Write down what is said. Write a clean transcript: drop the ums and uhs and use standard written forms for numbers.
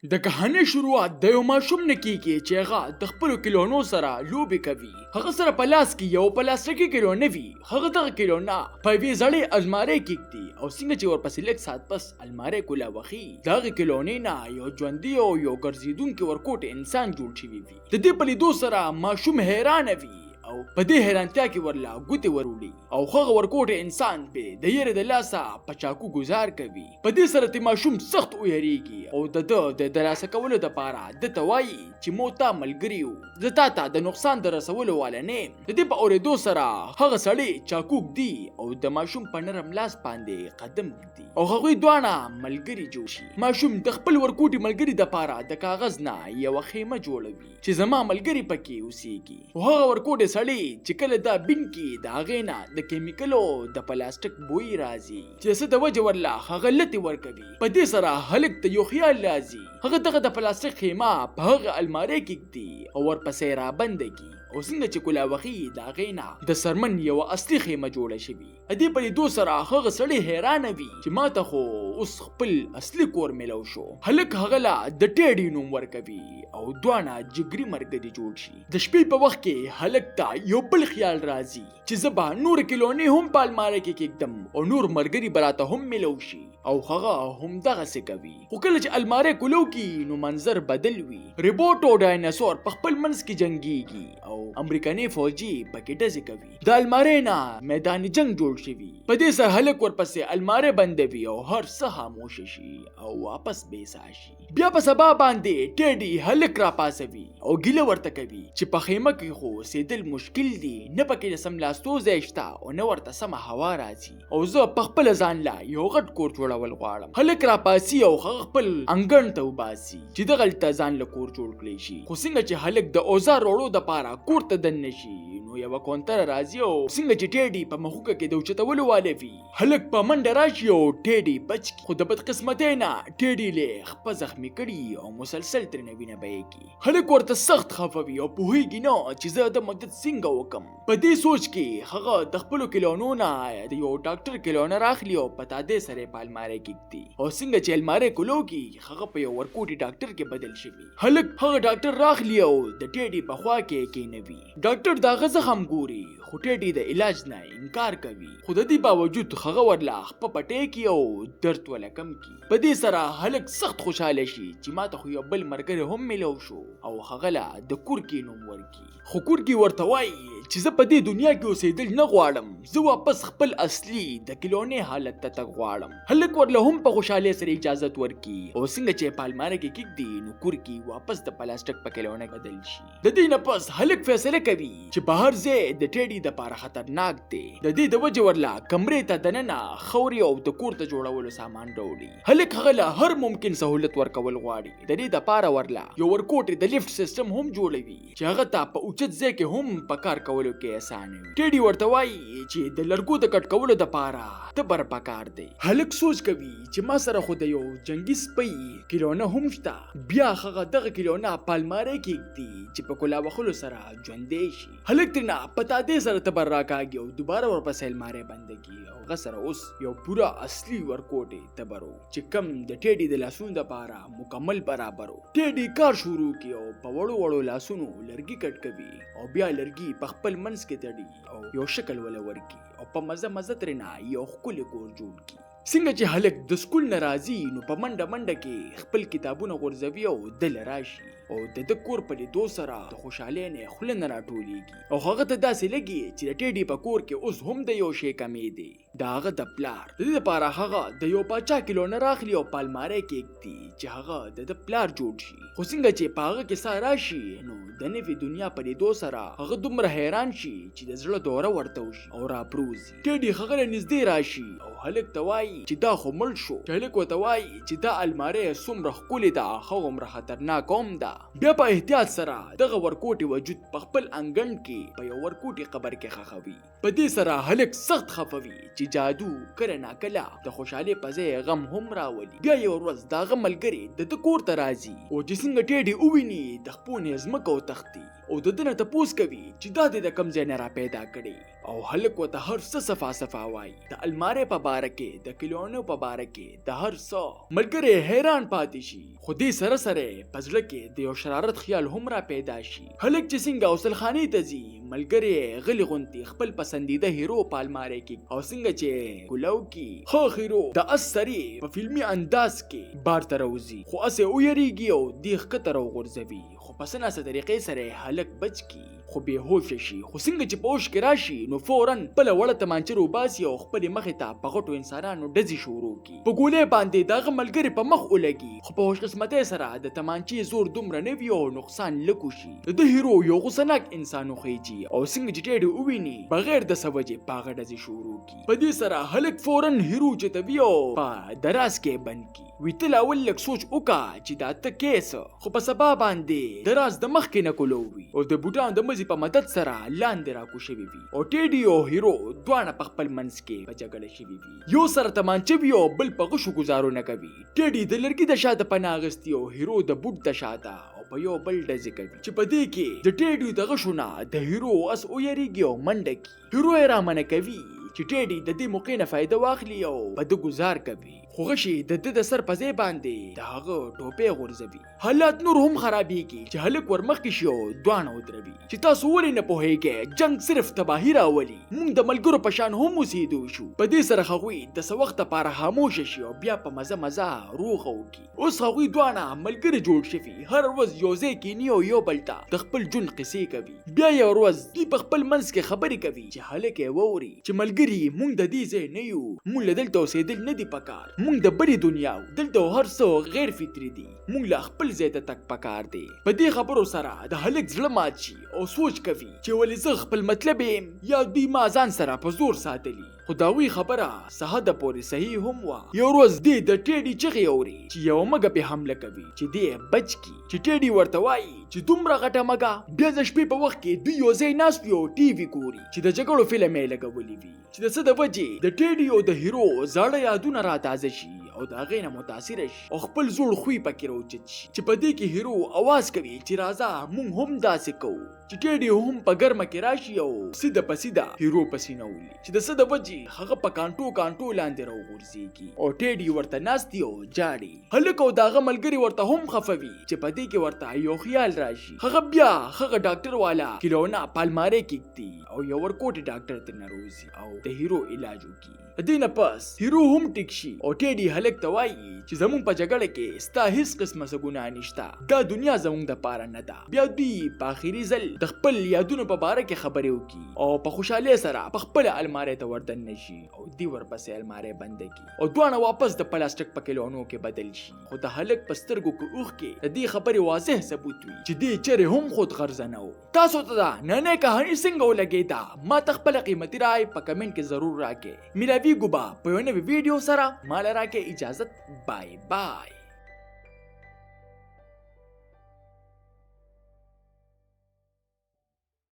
د کهاني شروعات د یو ماشوم نه کیږي چې هغه د خپل کلونو سره لوبي کوي. هغه سره په لاس کې یو پلاستیکي کلونه وي. هغه دغه کلونه په وی زړې الماری کې کیږي او څنګه چې ورپسې لږ سات پس الماری کولا وخی دغه کلونې نه یو ژوندۍ او یو ګرځیدونکي ورکوټ انسان جوړ شوی وي. د دې په لیدو سره ماشوم حیران وي او په دې حیرانتیا کې ورلا ګوتې ورولي او هغه ورکوټ انسان به د یره د لاسه په چاکو گزار کوي. په دې سره تی ماشوم سخت ویریږي او د دلاسه کولو د پاره د توای چې موتا ملګریو زتا ته د نقصان در رسولو والا نه. د دې په اورېدو سره هغه سړی چاکوک دی او د ماشوم په نرم لاس باندې قدم دی او هغه دوانه ملګری جوړ شي. ماشوم د خپل ورکوټي ملګری د پاره د کاغذ نه یو خیمه جوړوي چې زما ملګری پکې اوسېږي. او هغه ورکوټ سړی چې کله دا بین کې د هغې نه د کیمیکلو د پلاستیک بوی راځي چې څه د وجه ورلا هغه لتې ورکوي. په دې سره هلک ته یو خیال راځي هغه دغه د پلاستیک خیمه په هغه الماری کې ږدي او ورپسې رابنده کړي او څنګه چې کولا وخی د هغې نه د سرمن یو اصلي خیمه جوړه شوي. دې په لیدو سره هغه سړی حیرانه وي چې ما ته خو اوس خپل اصلي کور میلو شو. هلک هغه لا د ټیډي نوم ورکوي او دوانه جګري مرګري جوړ شي. د شپې په وخت کې هلک ته یو بل خیال راځي چې زبا نور کلونې هم په الماری کې کېږدم او نور مرګري براته هم میلو شي او هغه هم دغه څه کوي. خو کله چې الماری کولو کې نو منظر بدل وي. روبوټ او ډایناسور په خپل منځ کې جنګيږي او امریکایي فوجي پکې ډزې کوي. د الماری نه میدان جنگ جوړ شوی. په دې سره هلک ورپسې الماری بندوي او هر څه خاموش شي او واپس بیسا شي. بیا په سبا باندې ټیډي هلک را پاسوي او ګیله ورته کوي چې په خیمه کې خو سیدل مشکل دي نه پکې سم لاستو ځایشته او نه ورته سمه هوا راځي او زه په خپل ځان لا یو غټ کور جوړول غواړم. هلک را پاسي او خپل انګړ ته وباسي چې دغلته ځان له کور جوړ کړي شي. خو څنګه چې هلک د اوزار وړو د پاره کور ته دن نشي نو یو کونتر راځي او څنګه چې ټیډي په مخوکه کې د اوچتولو والي وي هلک په منډه راشي او ټیډي بچ خو د بدقسمتۍ نه ټیډي له خپل زخمی کړي او مسلسل ترې وینه بهیږي. هلک ورته سخت خفوي او پوهیږي نه چې زه د مدد څنګه وکم. په دې سوچ کې هغه د خپل کلونو نه د یو ډاکټر کلونه راخلي او پتا دې سره په الماری کې کېږي او څنګه چې الماری کولو کې هغه په یو ورکوټي ډاکټر کې بدل شوی. هلک هغه ډاکټر راخلي او د ټیډي په خوا کې کېنوي. ډاکټر دا غزخم ګوري خو ټیډي د علاج نه انکار کوي. خو د دې باوجود هغه ورلا په پټې کې او درد ولکم کی. په دې سره هلک سخت خوشاله شي چې ماته خو یو بل مرګره هم ملو شو او هغه لا د کور کې نوم ورکی. خو کور کې ورته وایي چې زه په دې دنیا کې اوسېدل نه غواړم. زه واپس خپل اصلي د کلونې حالت ته تګ غواړم. هلک ورله هم په خوشاله سره اجازه ورکی او څنګه چې په الماری کې کېږدي نو کور کې واپس د پلاستیک په کلونه بدل شي. د دې نه پس هلک فیصله کوي چې بهر ځای د ټیډي د پاره خطرناک دی. د دې د وجه ورلا کمرې ته دننه خوري او د کور ته جوړولو سامان راوړي. هلک هغه له هر ممکن سہولت ورکول غواړي. د دې د پاره ورلا یو ورکوټ د لیفټ سیستم هم جوړوي چې هغه ته په اوچت ځای کې هم په کار کولو کې اسانه وي. ټیډي ورته وایي چې د لرګو د کټ کولو د پاره ته بر پکار دی. هلک سوچ کوي چې ما سره خو د یو جنگي سپی کلونه هم شته. بیا هغه دغه کلونه په الماری کې ږدي چې په کولا وخلو سره ژوندی شي. هلک ترنه پتا دې سره تبر راکاږي او دوباره ورپسې الماری بندګي او هغه سره اوس یو پورا اصلي ورکوټ تبرو چې کم د ټیډي د لاسونو د پاره مکمل برابرو. ټیډي کار شروع کی او په وړو وړو لاسونو لرګي کټ کوي او بیا لرګي په خپل منځ کې تړي او یو شکل ولا ورکی او په مزه مزه ترنه یو ښکلی کور جوړ کی. څنګه چې هلک د سکول نه راځي نو په منډه منډه کې خپل کتابونه غورځوي او دل راشي او د کور په لیدو سره د خوشحالۍ نه خوله نه راټولیږي او هغه ته داسې لګي چې د ټیډي په کور کې اوس هم د یو شی کمی دی د هغه د پلار. د دې لپاره هغه د یو باچا کلونه راخلي او په الماری کې ږدي چې هغه د پلار جوړ شي. خو څنګه چې په هغه کې ساه راشي نو د نوې دنیا په لیدو سره هغه دومره حیران شي چې د زړه دوره ورته وشي او راپروزي. ټیډي هغه له نږدې راشي او هلک ته وایي چې دا خو مړ شو. هلک ورته وایي چې دا الماری څومره ښکلې ده هغومره خطرناک هم ده. بیا په احتیاط سره دغه ورکوټي وجود په خپل انګړ کې په یو ورکوټي قبر کې خښوي. په دې سره هلک سخت خفوي چې جادو کله ناکله د خوشحالۍ په ځای غم هم راولي. بیا یو ورځ د هغه ملګري د ده کور ته راځي او چې څنګه ټیډي وویني د خپو نه ځمکه وتښتي او د ده نه تپوس کوي چې دا دې د کوم ځای نه را پیدا کړې او هلک وته هر څه صفا صفا وای د الماره په باره کې د کلونو په باره کې د هر څه ملګری حیران پاتې شي خو دې سره سره پزړه کې د یو شرارت خیال هم را پیدا شي هلک چې څنګه اوسل خاني ته ځي ملګری غلی غونتی خپل پسندیده هیرو په الماره کې او څنګه چې ګلو کې خو هیرو د اثري په فلمي انداز کې بار ته راوځي خو اسه ویریږي او دیخ کتر غورځوي خو په سناسه طریقې سره هلک بچ کی خو به هوش شي خو څنګه چې پوش کې راشي نو فورن بل وړه تمانچر وباسي او خپل مخ ته په غټو انسانانو ډزې شروع کی په ګولې باندې دغه ملګری په مخ ولګي خو په هوش قسمت سره د تمانچې زور دومره نه وي او نقصان لکو شي د هیرو یو غوسناک انسانو خيږي او څنګه چې ټیډي وویني بغیر د سوجې پاغه ډزې شروع کی په دې سره هلک فورن هیرو چې تویو په دراز کې بند کی ویتل اول لک سوچ وکا چې دا ته کیس خو په سبا باندې دراز د مخ کې نه کولوي او د بوټان د مزي په مدد سره لاندې راکو شوی وي او ټیډي او هیرو دوانه په خپل منځ کې په جګړه شوی وي یو سره تمانچه وي او بل په غشو گزارو نه کوي ټیډي د لرګي د شاته پناغستی او هیرو د بوټ د شاته په یو بل ډزې کوي چې په دې کې د ټیډي د غشونه د هیرو اس او یریږي او منډه کی هیرو یې رامنه کوي چې ټیډي د دې موقع نه فائدہ واخلي او په د گزار کوي خو غشي د سر په ځای باندې د هغه ټوپې غورځوي حالات نور هم خرابېږي چې هلک ورمخکې شي او دوانه ودروي چې تاسو ولې نه پوهیږئ جنگ صرف تباهي راولي موږ د ملګرو په شان هم اوسېدو شو په دې سره هغوی د څه وخت لپاره خاموشه شي او بیا په مزه مزه روغه وکړي اوس هغوی دوانه ملګري جوړ شوي هر ورځ یو ځای کیني او یو بل ته د خپل ژوند قصې کوي بیا یو ورځ دوی په خپل منځ کې خبرې کوي چې هلک یې واوري چې ملګري موږ د دې ځای نه یو موږ له دلته اوسېدل نه دي پکار موږ د بلې دنیا دلته هر څه غیر فطري دي موږ له خپل ځای ته تک پکار دي په دې خبرو سره د هلک زړه مات شي او سوچ کوي چې ولې زه خپل مطلب یا دوی ما ځان سره په زور ساتلی خو داوی خبره سهده پورې صحیح هم وه یو ورځ دی د ټیډي چغې اوري چې یو مګه په حمله کوي چې دی بچ کی چې ټیډي ورته وایي چې دومره غټه مګه بیا د شپې په وخت کې دوی یو ځای ناست وي او ټي وي ګوري چې د جګړو فلم یې لګولی وي چې د څه د وجې د ټیډي او د هیرو زاړه یادونه راتازه شي او د هغې نه متاثره شي او خپل زوړ خوی پکې راوچت شي چې په دې کې هیرو اواز کوي چې راځه موږ هم داسې کوو چې ټیډي هم په ګرمه کې راشي او سیده په سیده هیرو پسې نولي چې د څه د وجې هغه په کانټو لاندې راوغورځېږي او ټیډي ورته ناستي او جاړي هلک او د هغه ملګري ورته هم خفوي چې په دې کې ورته یو خیال راشي هغه بیا هغه ډاکټر والا کلونه پالماره کېږدي او یو ورکوټي ډاکټر ته ناروزي او د هیرو علاج وکړي دینه پس هیرو هم ټیک شي او ټیډي هلک ته وایي چې زمون په جګړه کې ستا هیڅ قسمه څه ګناه نشته دا دنیا زمونږ د پاره نه ده بیا دوی په آخري ځل د خپل یادونو په باره کې خبرې وکړي او په خوشحالۍ سره په خپل الماره ته وردن نشي او دی ورپسې الماره بنده کی او دوانه واپس د پلاستیک په کلونو کې بدل شي خو د هلک په سترګو کې اوښ کې د دې خبرې واضح ثبوت وي چې دې چیرې هم خود غرضه نه و تاسو ته دا نننۍ کهاني څنګه ولګېده ما ته خپله قیمتي رای په کمنټ کې ضرور راکړئ ملاویږو به په یو نوي ویډیو سره ماله راکړئ اجازت بای بای